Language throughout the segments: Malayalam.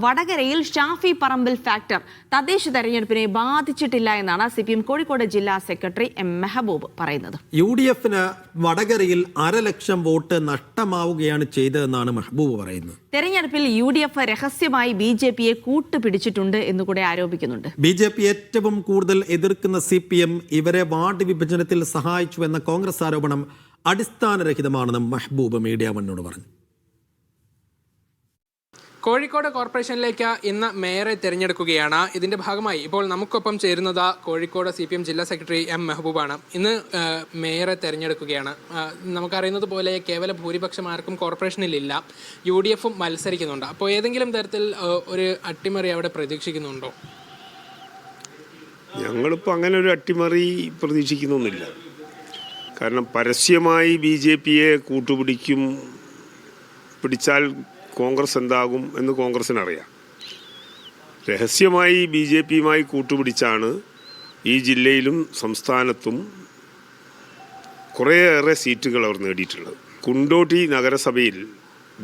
വടകരയിൽ ഷാഫി പറമ്പിൽ ഫാക്ടർ തദ്ദേശ തെരഞ്ഞെടുപ്പിനെ ബാധിച്ചിട്ടില്ല എന്നാണ് CPM കോഴിക്കോട് ജില്ലാ സെക്രട്ടറി M മെഹബൂബ് പറയുന്നത്. UDFന് വടകരയിൽ 1,00,000 വോട്ട് നഷ്ടമാവുകയാണ് ചെയ്തതെന്നാണ് മെഹബൂബ് പറയുന്നത്. തെരഞ്ഞെടുപ്പിൽ UDF രഹസ്യമായി BJPയെ കൂട്ടുപിടിച്ചിട്ടുണ്ട് എന്നുകൂടെ ആരോപിക്കുന്നുണ്ട്. BJP ഏറ്റവും കൂടുതൽ എതിർക്കുന്ന CPM ഇവരെ വാർഡ് വിഭജനത്തിൽ സഹായിച്ചുവെന്ന കോൺഗ്രസ് ആരോപണം അടിസ്ഥാനരഹിതമാണെന്ന് മെഹബൂബ് മീഡിയ വണ്ണോട് പറഞ്ഞു. കോഴിക്കോട് കോർപ്പറേഷനിലേക്ക് ഇന്ന് മേയറെ തിരഞ്ഞെടുക്കുകയാണ്. ഇതിൻ്റെ ഭാഗമായി ഇപ്പോൾ നമുക്കൊപ്പം ചേരുന്നത് കോഴിക്കോട് CPM ജില്ലാ സെക്രട്ടറി M മെഹബൂബാണ്. ഇന്ന് മേയറെ തിരഞ്ഞെടുക്കുകയാണ്. നമുക്കറിയുന്നത് പോലെ കേവല ഭൂരിപക്ഷം ആർക്കും കോർപ്പറേഷനിലില്ല. UDFും മത്സരിക്കുന്നുണ്ട്. അപ്പോൾ ഏതെങ്കിലും തരത്തിൽ ഒരു അട്ടിമറി അവിടെ പ്രതീക്ഷിക്കുന്നുണ്ടോ? ഞങ്ങളിപ്പോൾ അങ്ങനെ ഒരു അട്ടിമറി പ്രതീക്ഷിക്കുന്നൊന്നുമില്ല. കാരണം പരസ്യമായി BJPയെ പിടിച്ചാൽ കോൺഗ്രസ് എന്താകും എന്ന് കോൺഗ്രസിനറിയാം. രഹസ്യമായി BJPയുമായി കൂട്ടുപിടിച്ചാണ് ഈ ജില്ലയിലും സംസ്ഥാനത്തും കുറേയേറെ സീറ്റുകൾ അവർ നേടിയിട്ടുള്ളത്. കുണ്ടോട്ടി നഗരസഭയിൽ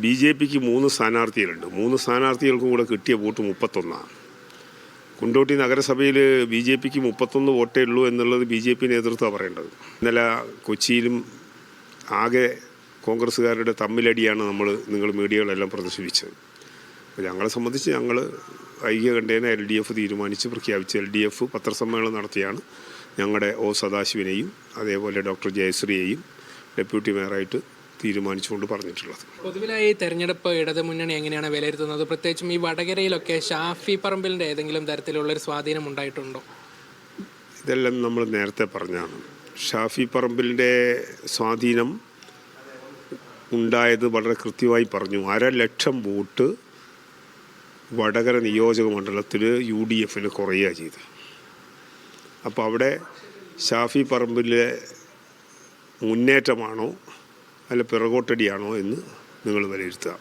BJPക്ക് 3 സ്ഥാനാർത്ഥികളുണ്ട്. 3 സ്ഥാനാർത്ഥികൾക്കും കൂടെ കിട്ടിയ വോട്ട് 31. കുണ്ടോട്ടി നഗരസഭയിൽ BJPക്ക് 31 വോട്ടേ ഉള്ളൂ എന്നുള്ളത് BJP നേതൃത്വം പറയേണ്ടത്. ഇന്നലെ കൊച്ചിയിലും ആകെ കോൺഗ്രസ്സുകാരുടെ തമ്മിലടിയാണ് നിങ്ങൾ മീഡിയകളെല്ലാം പ്രദർശിപ്പിച്ചത്. അപ്പോൾ ഞങ്ങളെ സംബന്ധിച്ച് ഞങ്ങൾ ഐക്യകണ്ഠേന LDF തീരുമാനിച്ച് പ്രഖ്യാപിച്ച് LDF പത്രസമ്മേളനം നടത്തിയാണ് ഞങ്ങളുടെ O സദാശിവനെയും അതേപോലെ ഡോക്ടർ ജയശ്രീയെയും ഡെപ്യൂട്ടി മേയറായിട്ട് തീരുമാനിച്ചുകൊണ്ട് പറഞ്ഞിട്ടുള്ളത്. പൊതുവിലായി തെരഞ്ഞെടുപ്പ് ഇടതുമുന്നണി എങ്ങനെയാണ് വിലയിരുത്തുന്നത്? പ്രത്യേകിച്ചും ഈ വടകരയിലൊക്കെ ഷാഫി പറമ്പിലിൻ്റെ ഏതെങ്കിലും തരത്തിലുള്ളൊരു സ്വാധീനം ഉണ്ടായിട്ടുണ്ടോ? ഇതെല്ലാം നമ്മൾ നേരത്തെ പറഞ്ഞാണ്. ഷാഫി പറമ്പിലിൻ്റെ സ്വാധീനം ഉണ്ടായത് വളരെ കൃത്യമായി പറഞ്ഞു. 1,00,000 വോട്ട് വടകര നിയോജക മണ്ഡലത്തിൽ UDFന് കുറയുക ചെയ്തു. അപ്പോൾ അവിടെ ഷാഫി പറമ്പിലെ മുന്നേറ്റമാണോ അല്ല പിറകോട്ടടിയാണോ എന്ന് നിങ്ങൾ വിലയിരുത്തുക.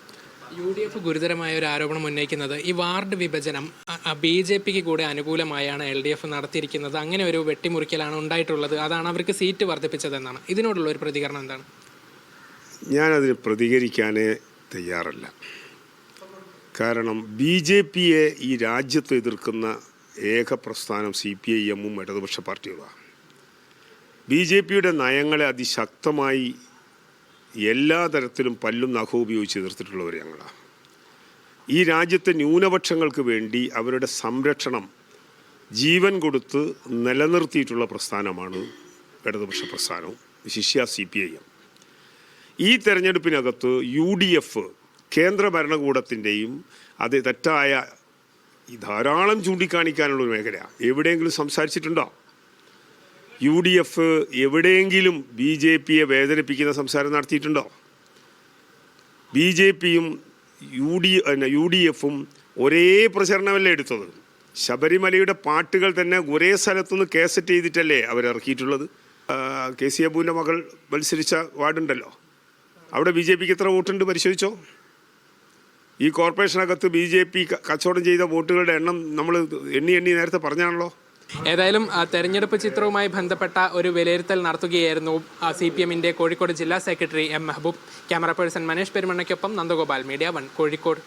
UDF ഗുരുതരമായ ഒരു ആരോപണം ഉന്നയിക്കുന്നത് ഈ വാർഡ് വിഭജനം BJPക്ക് കൂടെ അനുകൂലമായാണ് LDF നടത്തിയിരിക്കുന്നത്. അങ്ങനെ ഒരു വെട്ടിമുറിക്കലാണ് ഉണ്ടായിട്ടുള്ളത്. അതാണ് അവർക്ക് സീറ്റ് വർദ്ധിപ്പിച്ചതെന്നാണ്. ഇതിനോടുള്ള ഒരു പ്രതികരണം എന്താണ്? ഞാനതിന് പ്രതികരിക്കാനേ തയ്യാറല്ല. കാരണം BJPയെ ഈ രാജ്യത്ത് എതിർക്കുന്ന ഏക പ്രസ്ഥാനം CPIM ഇടതുപക്ഷ പാർട്ടികളാണ്. BJPയുടെ നയങ്ങളെ അതിശക്തമായി എല്ലാ തരത്തിലും പല്ലും നഖവും ഉപയോഗിച്ച് എതിർത്തിട്ടുള്ളവർ ഞങ്ങളാണ്. ഈ രാജ്യത്തെ ന്യൂനപക്ഷങ്ങൾക്ക് വേണ്ടി അവരുടെ സംരക്ഷണം ജീവൻ കൊടുത്ത് നിലനിർത്തിയിട്ടുള്ള പ്രസ്ഥാനമാണ് ഇടതുപക്ഷ പ്രസ്ഥാനവും വിശിഷ്യ CPIM. ഈ തെരഞ്ഞെടുപ്പിനകത്ത് UDF കേന്ദ്ര ഭരണകൂടത്തിൻ്റെയും അത് തെറ്റായ ധാരാളം ചൂണ്ടിക്കാണിക്കാനുള്ളൊരു മേഖല എവിടെയെങ്കിലും സംസാരിച്ചിട്ടുണ്ടോ? UDF എവിടെയെങ്കിലും BJPയെ വേദനിപ്പിക്കുന്ന സംസാരം നടത്തിയിട്ടുണ്ടോ? BJPയും UDFും ഒരേ പ്രചരണമല്ലേ എടുത്തത്? ശബരിമലയുടെ പാട്ടുകൾ തന്നെ ഒരേ സ്ഥലത്തുനിന്ന് കാസറ്റ് ചെയ്തിട്ടല്ലേ അവരിറക്കിയിട്ടുള്ളത്? KC അബുവിൻ്റെ മകൾ മത്സരിച്ച വാർഡുണ്ടല്ലോ, അവിടെ BJPക്ക് എത്ര വോട്ടുണ്ട് പരിശോധിച്ചോ? ഈ കോർപ്പറേഷനകത്ത് BJP കച്ചവടം ചെയ്ത വോട്ടുകളുടെ എണ്ണം നമ്മൾ എണ്ണി നേരത്തെ പറഞ്ഞാണല്ലോ. ഏതായാലും തെരഞ്ഞെടുപ്പ് ചിത്രവുമായി ബന്ധപ്പെട്ട ഒരു വിലയിരുത്തൽ നടത്തുകയായിരുന്നു CPMൻ്റെ കോഴിക്കോട് ജില്ലാ secretary M Mehaboob. Camera person Manesh പെരുമണ്ണയ്ക്കൊപ്പം നന്ദഗോപാൽ, മീഡിയ 1 കോഴിക്കോട്.